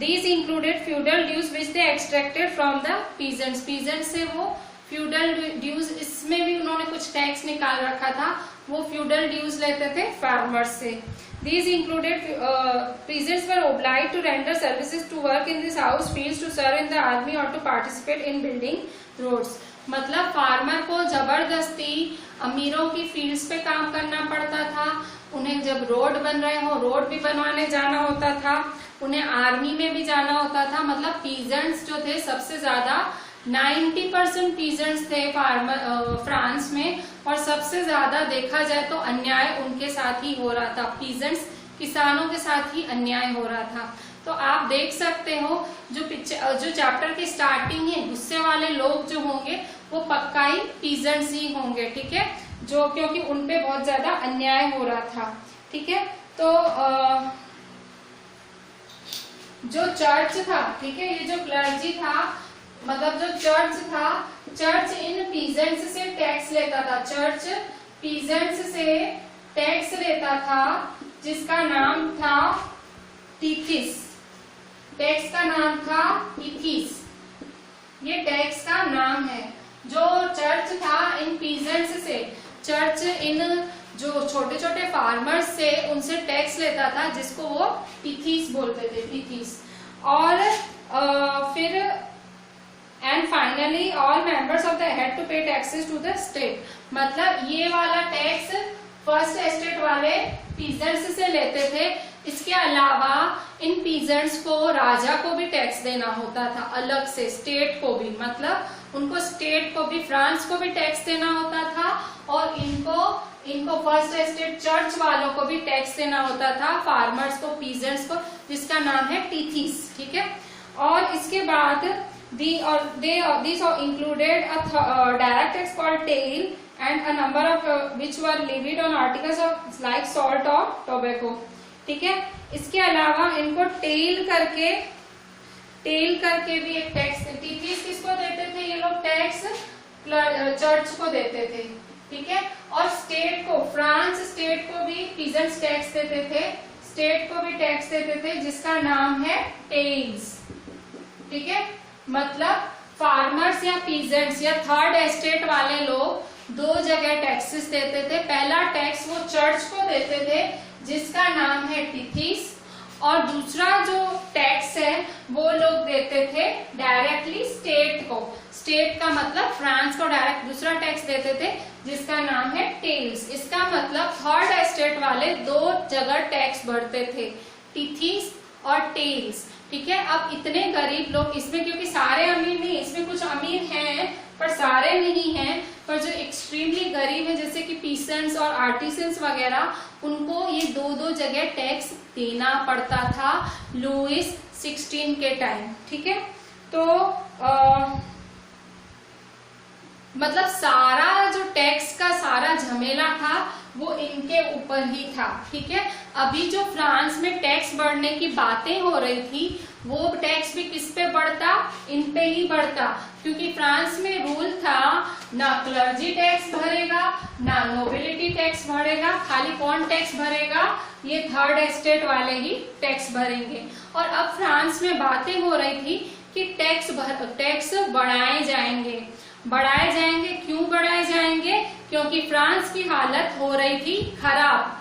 These included feudal dues which they extracted from the peasants. Peasants से वो feudal dues, इसमें भी उन्होंने कुछ टैक्स निकाल रखा था, वो feudal dues लेते थे farmers से। These included peasants were obliged to render services to work in this house fields, to serve in the army or to participate in building roads. मतलब फार्मर को जबरदस्ती अमीरों की फील्ड्स पे काम करना पड़ता था, उन्हें जब रोड बन रहे हो रोड भी बनवाने जाना होता था, उन्हें आर्मी में भी जाना होता था। मतलब पीजेंट्स जो थे सबसे ज्यादा 90% पीजेंट्स थे फ्रांस में, और सबसे ज्यादा देखा जाए तो अन्याय उनके साथ ही हो रहा था, पीजेंट्स किसानों के साथ ही अन्याय हो रहा था। तो आप देख सकते हो जो चैप्टर की स्टार्टिंग है, गुस्से वाले लोग जो होंगे वो पक्का ही पीजेंट्स ही होंगे। ठीक है, जो क्योंकि उनपे बहुत ज्यादा अन्याय हो रहा था। ठीक है, तो जो चर्च था, ठीक है, ये जो क्लर्जी था, मतलब जो चर्च था, चर्च इन पीजेंट्स से टैक्स लेता था, चर्च पीजेंट्स से टैक्स लेता था, जिसका नाम था टीथिस। टैक्स का नाम था टीथिस, ये टैक्स का नाम है। जो चर्च था इन पीजेंट्स से, चर्च इन जो छोटे छोटे फार्मर्स से उनसे टैक्स लेता था, जिसको वो टीथिस बोलते थे, टीथिस। और फिर and finally all members of the had to pay taxes to the state. मतलब ये वाला टैक्स फर्स्ट एस्टेट वाले पीजेंट्स से लेते थे, इसके अलावा इन पीजेंट्स को राजा को भी टैक्स देना होता था अलग से, स्टेट को भी, मतलब उनको स्टेट को भी, फ्रांस को भी टैक्स देना होता था, और इनको फर्स्ट एस्टेट चर्च वालों को भी टैक्स देना होता था, फार्मर्स को, पीजेंट्स को, जिसका नाम है टीथिस। ठीक है, और इसके बाद these are included a direct tax called taille and a number of which were levied on articles of like salt or tobacco. ठीक है, इसके अलावा इनको टेल करके भी एक टैक्स, टीथिस किसको देते थे ये लोग टैक्स? चर्च को देते थे। ठीक है, और स्टेट को, फ्रांस स्टेट को भी पीजेंट्स टैक्स देते थे, स्टेट को भी टैक्स देते थे, जिसका नाम है टेल्स। ठीक है, मतलब फार्मर्स या पीजेंट्स या थर्ड एस्टेट वाले लोग दो जगह टैक्सेस देते थे। पहला टैक्स वो चर्च को देते थे जिसका नाम है टिथीस, और दूसरा जो टैक्स है वो लोग देते थे डायरेक्टली स्टेट को। स्टेट का मतलब फ्रांस को डायरेक्ट दूसरा टैक्स देते थे जिसका नाम है टेल्स। इसका मतलब थर्ड एस्टेट वाले दो जगह टैक्स भरते थे, टिथीस और टेल्स। ठीक है, अब इतने गरीब लोग इसमें, क्योंकि सारे अमीर नहीं, इसमें कुछ अमीर हैं पर सारे नहीं हैं, पर जो एक्सट्रीमली गरीब है जैसे कि पीसेंट्स और आर्टिसंस वगैरह, उनको ये दो दो जगह टैक्स देना पड़ता था लुईस 16 के टाइम। ठीक है, तो मतलब सारा जो टैक्स का सारा झमेला था वो इनके ऊपर ही था। ठीक है, अभी जो फ्रांस में टैक्स बढ़ने की बातें हो रही थी वो टैक्स भी किस पे बढ़ता, इन पे ही बढ़ता, क्योंकि फ्रांस में रूल था ना क्लर्जी टैक्स भरेगा ना नोबिलिटी टैक्स भरेगा, खाली कौन टैक्स भरेगा, ये थर्ड एस्टेट वाले ही टैक्स भरेंगे। और अब फ्रांस में बातें हो रही थी कि टैक्स बढ़ाए जाएंगे। क्यों बढ़ाए जाएंगे? क्योंकि फ्रांस की हालत हो रही थी खराब।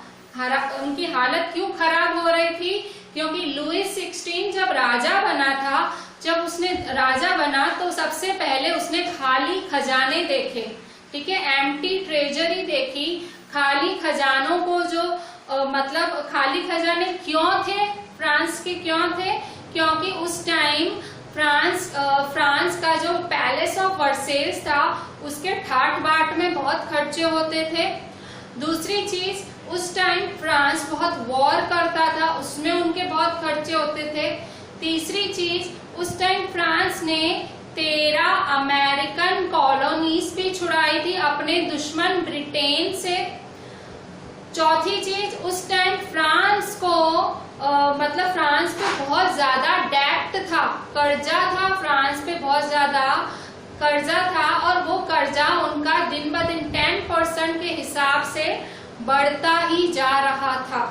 उनकी हालत क्यों खराब हो रही थी? क्योंकि लुईस 16 जब राजा बना था, जब उसने राजा बना तो सबसे पहले उसने खाली खजाने देखे। ठीक है, एम्प्टी ट्रेजरी देखी, खाली खजानों को जो मतलब खाली खजाने क्यों थे, फ्रांस के क्यों थे? क्योंकि उस टाइम फ्रांस का जो पैलेस ऑफ वर्सेल्स था उसके ठाट बाट में बहुत खर्चे होते थे। दूसरी चीज, उस टाइम फ्रांस बहुत वॉर करता था, उसमें उनके बहुत खर्चे होते थे। तीसरी चीज, उस टाइम फ्रांस ने 13 अमेरिकन कॉलोनीज भी छुड़ाई थी अपने दुश्मन ब्रिटेन से। चौथी चीज, उस टाइम फ्रांस को मतलब फ्रांस पे बहुत ज्यादा डेब्ट था, कर्जा था, फ्रांस पे बहुत ज्यादा कर्जा था, और वो कर्जा उनका दिन ब दिन 10% के हिसाब से बढ़ता ही जा रहा था।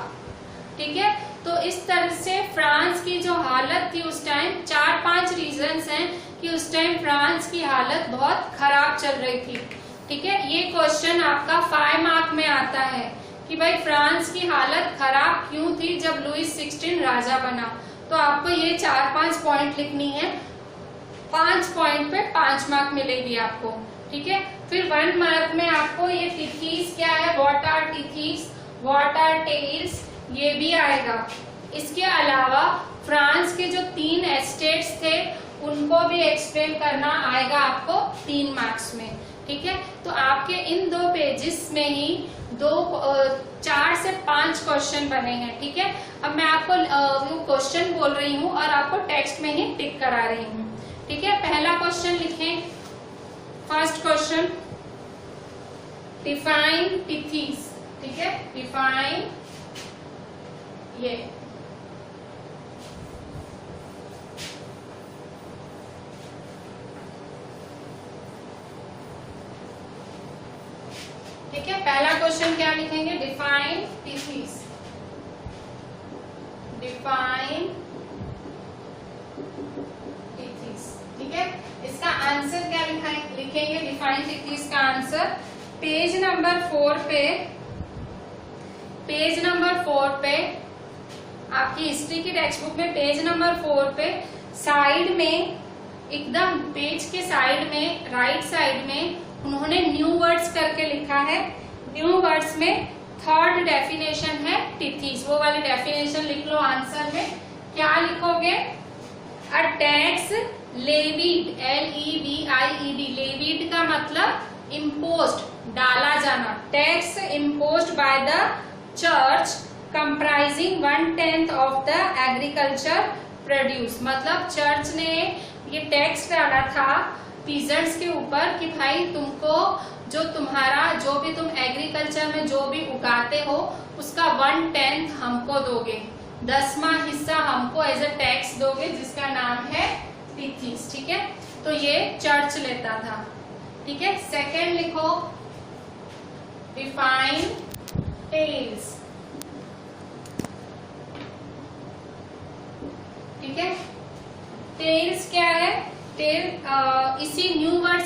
ठीक है, तो इस तरह से फ्रांस की जो हालत थी उस टाइम, 4-5 रीजंस हैं कि उस टाइम फ्रांस की हालत बहुत खराब चल रही थी। ठीक है, ये क्वेश्चन आपका 5 मार्क में आता है कि भाई फ्रांस की हालत खराब क्यों थी जब लुईस 16 राजा बना। तो आपको ये 4-5 पॉइंट लिखनी है, 5 पॉइंट पे 5 मार्क मिलेगी आपको। ठीक है, फिर 1 मार्क में आपको ये टिथीस क्या है, what are tithes, what are tails, ये भी आएगा। इसके अलावा फ्रांस के जो 3 एस्टेट्स थे उनको भी एक्सप्लेन करना आएगा आपको 3 मार्क्स में। ठीक है, तो आपके इन 2 पेजेस में ही 4 से 5 क्वेश्चन बने हैं। ठीक है, अब मैं आपको वो क्वेश्चन बोल रही हूँ और आपको टेक्स्ट में ही टिक करा रही हूँ। ठीक है, पहला क्वेश्चन लिखें। First question, define tithes. ठीक है, डिफाइन ये ठीक है, पहला क्वेश्चन क्या लिखेंगे, डिफाइन टिथीस। Define tithes. ठीक है, इसका आंसर क्या लिखेंगे, डिफाइन टिथीस का आंसर पेज नंबर 4 पे आपकी हिस्ट्री की टेक्स्ट बुक में पेज नंबर 4 पे साइड में, एकदम पेज के साइड में, राइट साइड में उन्होंने न्यू वर्ड्स करके लिखा है। न्यू वर्ड्स में थर्ड डेफिनेशन है टिथीस, वो वाली डेफिनेशन लिख लो आंसर में। क्या लिखोगे, a tax levied, LEVIED, levied का मतलब इम्पोज्ड, डाला जाना। Tax imposed by the church comprising 1/10 of the agriculture produce, मतलब चर्च ने ये टैक्स डाला था पीजेंट्स के ऊपर कि भाई तुमको जो भी तुम एग्रीकल्चर में जो भी उगाते हो उसका 1/10 हमको दोगे, 10वां हिस्सा हमको एज अ टैक्स दोगे, जिसका नाम है टिथीस। ठीक है, तो ये चर्च लेता था। ठीक है, सेकेंड लिखो, डिफाइन टेल्स। ठीक है, टेल्स क्या है,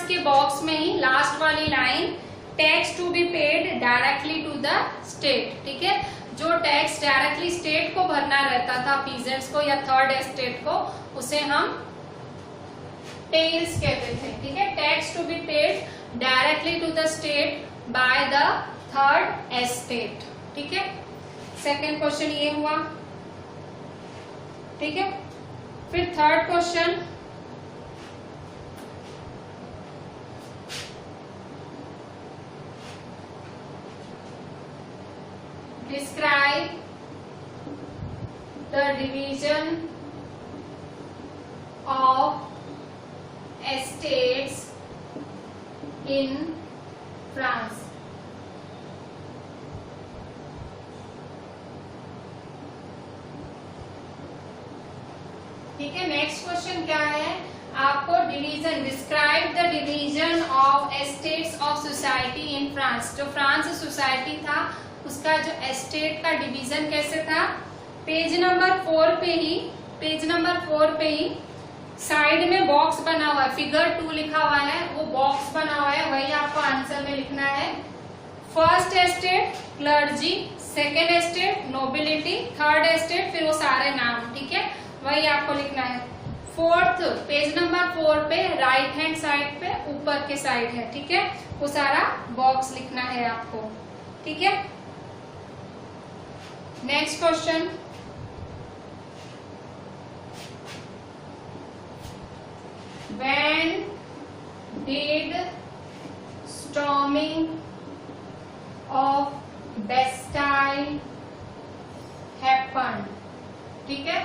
के बॉक्स में ही लास्ट वाली line, tax to be paid directly to the state, ठीक है। जो टैक्स डायरेक्टली स्टेट को भरना रहता था, पीजेंट्स को या थर्ड एस्टेट को, उसे हम टेल्स कहते थे, ठीक है। Tax to be paid directly to the state by the third estate, ठीक है। सेकेंड क्वेश्चन ये हुआ, ठीक है। फिर third question, describe the division of estates in France। ठीक है। नेक्स्ट क्वेश्चन क्या है, आपको division, describe the division of estates of society in France. जो फ्रांस सोसाइटी था उसका जो एस्टेट का डिवीजन कैसे था। पेज नंबर 4 पे ही साइड में बॉक्स बना हुआ है, फिगर 2 लिखा हुआ है, वो बॉक्स बना हुआ है, वही आपको आंसर में लिखना है। First estate clergy, second estate nobility, third estate, फिर वो सारे नाम, ठीक है, वही आपको लिखना है। फोर्थ, पेज नंबर 4 पे राइट हैंड साइड पे ऊपर के साइड है, ठीक है, वो सारा बॉक्स लिखना है आपको, ठीक है। Next question, when did storming of Bastille happen, ठीक है।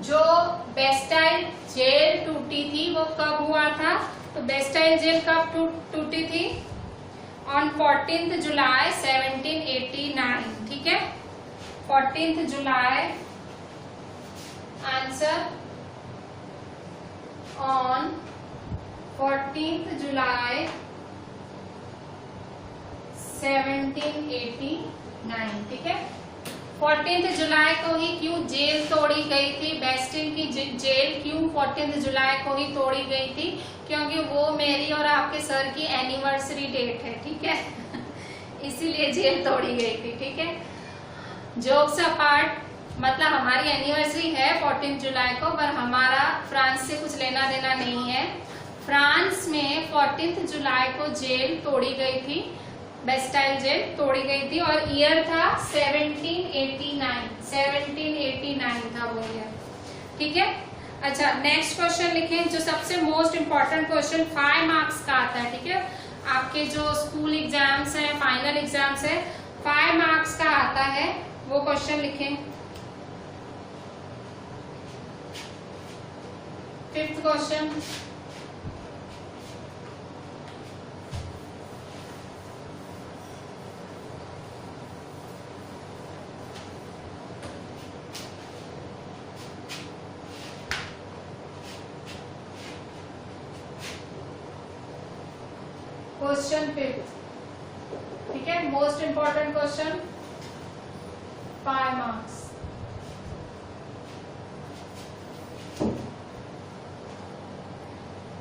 जो बेस्टाइल जेल टूटी थी वो कब हुआ था, तो बेस्टाइल जेल कब टूटी थी, ऑन 14 जुलाई 1789, ठीक है। 14 जुलाई, आंसर ऑन 14 जुलाई 1789, ठीक है। 14 जुलाई को ही क्यों जेल तोड़ी गई थी, बेस्टिल की जेल क्यों 14 जुलाई को ही तोड़ी गई थी, क्योंकि वो मेरी और आपके सर की एनिवर्सरी डेट है, ठीक है। इसीलिए जेल तोड़ी गई थी, ठीक है। जोक्स अपार्ट, मतलब हमारी एनिवर्सरी है 14 जुलाई को, पर हमारा फ्रांस से कुछ लेना देना नहीं है। फ्रांस में 14 जुलाई को जेल तोड़ी गई थी, बेस्टाइल जेल तोड़ी गई थी, और ईयर था 1789 था वो ईयर, ठीक है। अच्छा, नेक्स्ट क्वेश्चन लिखें, जो सबसे मोस्ट इम्पोर्टेंट क्वेश्चन 5 मार्क्स का आता है, ठीक है। आपके जो स्कूल एग्जाम्स हैं, फाइनल एग्जाम्स है, 5 मार्क्स का आता है, वो क्वेश्चन लिखें। 5th क्वेश्चन, क्वेश्चन 5th, ठीक है, मोस्ट इंपॉर्टेंट क्वेश्चन, 5 मार्क्स।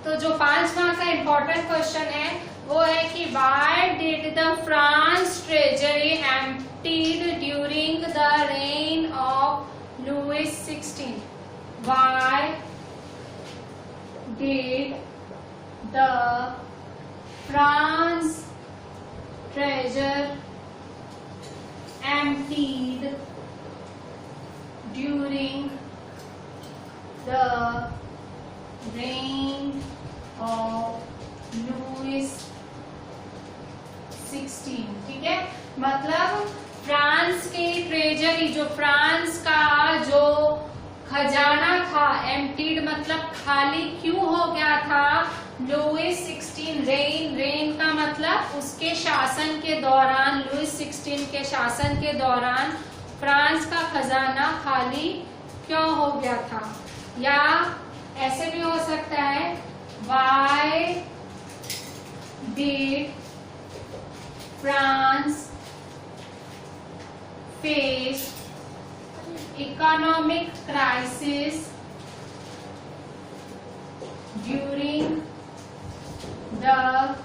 तो जो 5 मार्क्स का इंपॉर्टेंट क्वेश्चन है वो है कि why did the France treasury emptied during the reign of Louis 16। Why did the France treasure emptied during the reign of Louis 16, ठीक है। मतलब फ्रांस के ट्रेजरी, जो फ्रांस का जो खजाना था, एम्प्टीड मतलब खाली क्यों हो गया था, लुइस 16 रेन का मतलब उसके शासन के दौरान, लुइस 16 के शासन के दौरान फ्रांस का खजाना खाली क्यों हो गया था। या ऐसे भी हो सकता है, why did France face economic crisis during the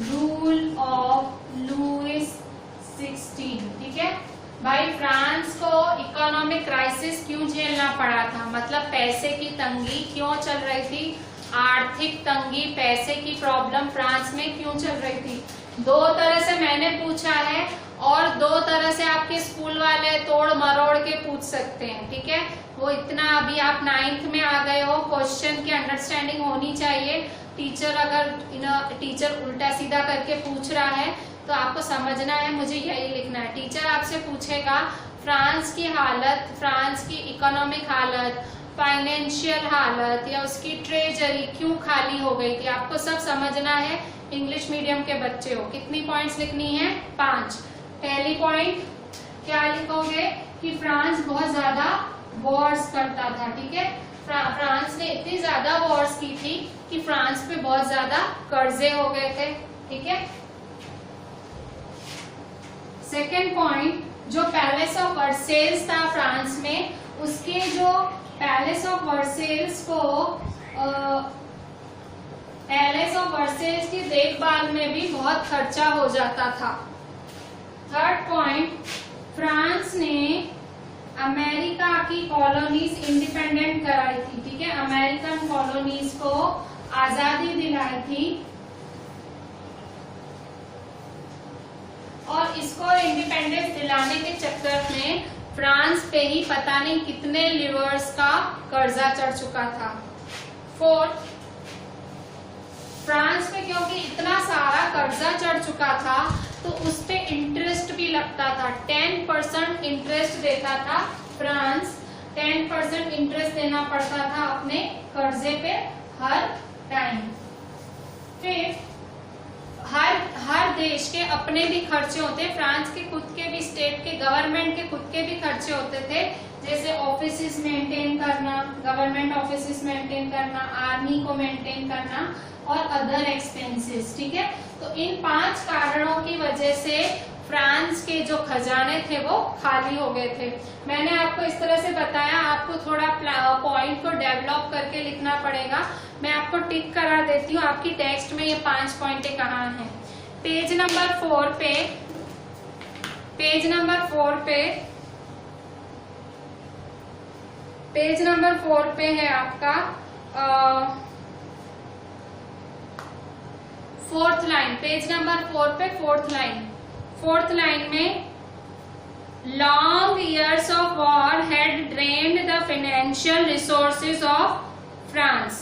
rule of Louis 16। ठीक है भाई, फ्रांस को इकोनॉमिक क्राइसिस क्यों झेलना पड़ा था, मतलब पैसे की तंगी क्यों चल रही थी, आर्थिक तंगी, पैसे की प्रॉब्लम फ्रांस में क्यों चल रही थी। दो तरह से मैंने पूछा है और दो तरह से आपके स्कूल वाले तोड़ मरोड़ के पूछ सकते हैं। ठीक है, वो इतना अभी आप 9th में आ गए हो, क्वेश्चन की अंडरस्टैंडिंग होनी चाहिए। टीचर अगर टीचर उल्टा सीधा करके पूछ रहा है तो आपको समझना है, मुझे यही लिखना है। टीचर आपसे पूछेगा फ्रांस की हालत, फ्रांस की इकोनॉमिक हालत, फाइनेंशियल हालत या उसकी ट्रेजरी क्यों खाली हो गई थी, आपको सब समझना है। इंग्लिश मीडियम के बच्चे हो, कितनी पॉइंट्स लिखनी है, 5। पहली पॉइंट क्या लिखोगे कि फ्रांस बहुत ज्यादा वॉर्स करता था। ठीक है, फ्रांस ने इतनी ज्यादा वॉर्स की थी कि फ्रांस पे बहुत ज्यादा कर्जे हो गए थे। ठीक है, सेकेंड पॉइंट, जो पैलेस ऑफ वर्सेल्स था फ्रांस में, उसके जो पैलेस ऑफ वर्सेल्स को पैलेस ऑफ वर्सेल्स की देखभाल में भी बहुत खर्चा हो जाता था। थर्ड पॉइंट, फ्रांस ने अमेरिका की कॉलोनीज इंडिपेंडेंट कराई थी। ठीक है, अमेरिकन कॉलोनीज को आजादी दिलाई थी और इसको इंडिपेंडेंस दिलाने के चक्कर में फ्रांस पे ही पता नहीं कितने लिवर्स का कर्जा चढ़ चुका था। फोर्थ, फ्रांस में क्योंकि इतना सारा कर्जा चढ़ चुका था तो उस पे इंटरेस्ट भी लगता था। 10% इंटरेस्ट देता था फ्रांस, 10% इंटरेस्ट देना पड़ता था अपने कर्जे पे हर टाइम। फिर हर देश के अपने भी खर्चे होते, फ्रांस के खुद के भी, स्टेट के गवर्नमेंट के खुद के भी खर्चे होते थे, जैसे ऑफिसेस मेंटेन करना, गवर्नमेंट ऑफिसेस मेंटेन करना, आर्मी को मेंटेन करना और अदर एक्सपेंसेस। ठीक है, तो इन 5 कारणों की वजह से फ्रांस के जो खजाने थे वो खाली हो गए थे। मैंने आपको इस तरह से बताया, आपको थोड़ा पॉइंट को डेवलप करके लिखना पड़ेगा। मैं आपको टिक करा देती हूँ, आपकी टेक्स्ट में ये 5 पॉइंटें कहाँ हैं। पेज नंबर 4 पे, पेज नंबर 4 पे, पेज नंबर 4 पे है आपका 4th लाइन, पेज नंबर 4 पे 4th लाइन। 4th लाइन में long years of war had drained the financial resources of France।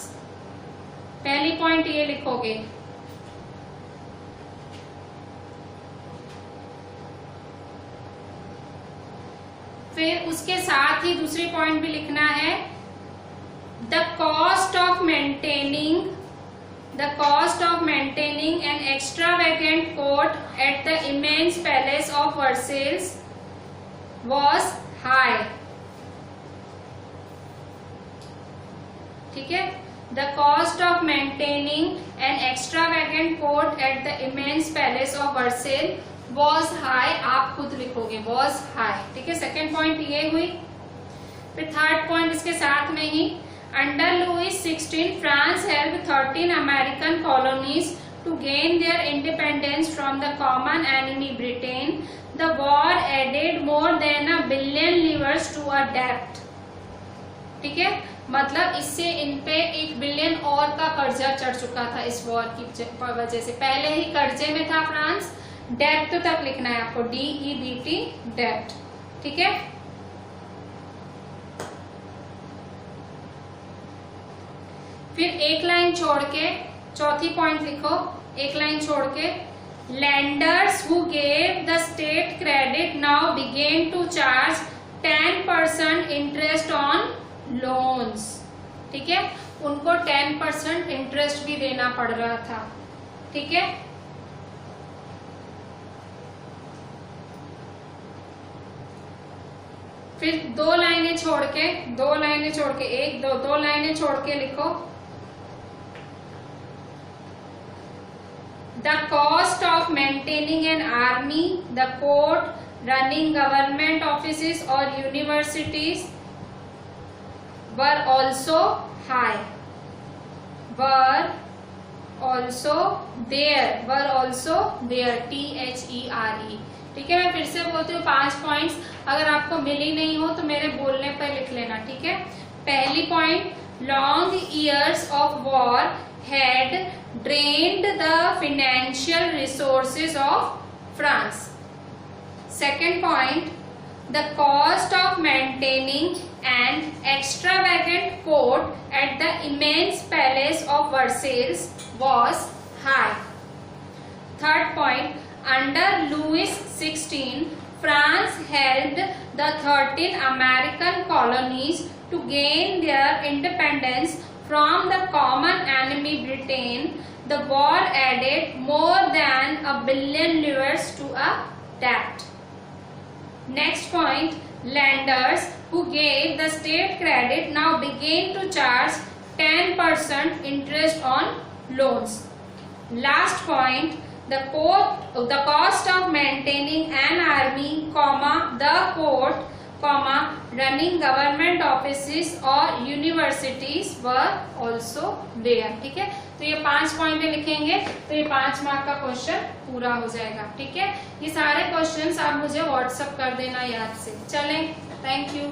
पहली पॉइंट ये लिखोगे। फिर उसके साथ ही दूसरी पॉइंट भी लिखना है, the cost of maintaining an extravagant court at the immense palace of Versailles was high। ठीक है, the cost of maintaining an extravagant court at the immense palace of Versailles was high, आप खुद लिखोगे was high। ठीक है, second point ये हुई। फिर थर्ड पॉइंट इसके साथ में ही, under Louis XVI France helped 13 American colonies to gain their independence from the common enemy Britain। The war added more than $1 billion to a debt। ठीक है, मतलब इससे इन पे $1 बिलियन और का कर्जा चढ़ चुका था इस वॉर की वजह से। पहले ही कर्जे में था फ्रांस। डेब्ट तक लिखना है आपको, DEBT, डेब्ट। ठीक है, फिर एक लाइन छोड़ के चौथी पॉइंट लिखो, एक लाइन छोड़ के, lenders who gave the state credit now began to charge 10% interest on loans। ठीक है, उनको 10% इंटरेस्ट भी देना पड़ रहा था। ठीक है, फिर दो लाइनें छोड़ के, दो लाइनें छोड़ के लिखो, the cost of maintaining an army, the court, running government offices or universities were also high। Also there, were also there, THERE। ठीक है, मैं फिर से बोलती हूँ 5 पॉइंट्स, अगर आपको मिली नहीं हो तो मेरे बोलने पर लिख लेना। ठीक है, पहली point, long years of war had drained the financial resources of France. Second point, the cost of maintaining an extravagant court at the immense palace of Versailles was high. Third point, under Louis XVI, France helped the 13 American colonies to gain their independence from the common enemy Britain. The war added more than $1 billion to a debt. Next point, lenders who gave the state credit now began to charge 10% interest on loans. Last point, the cost of maintaining an army, the court, running government offices or universities were also there. ठीक है, तो ये 5 point लिखेंगे तो ये 5 mark का question पूरा हो जाएगा। ठीक है, ये सारे क्वेश्चंस आप मुझे व्हाट्सएप कर देना याद से। चलें, थैंक यू।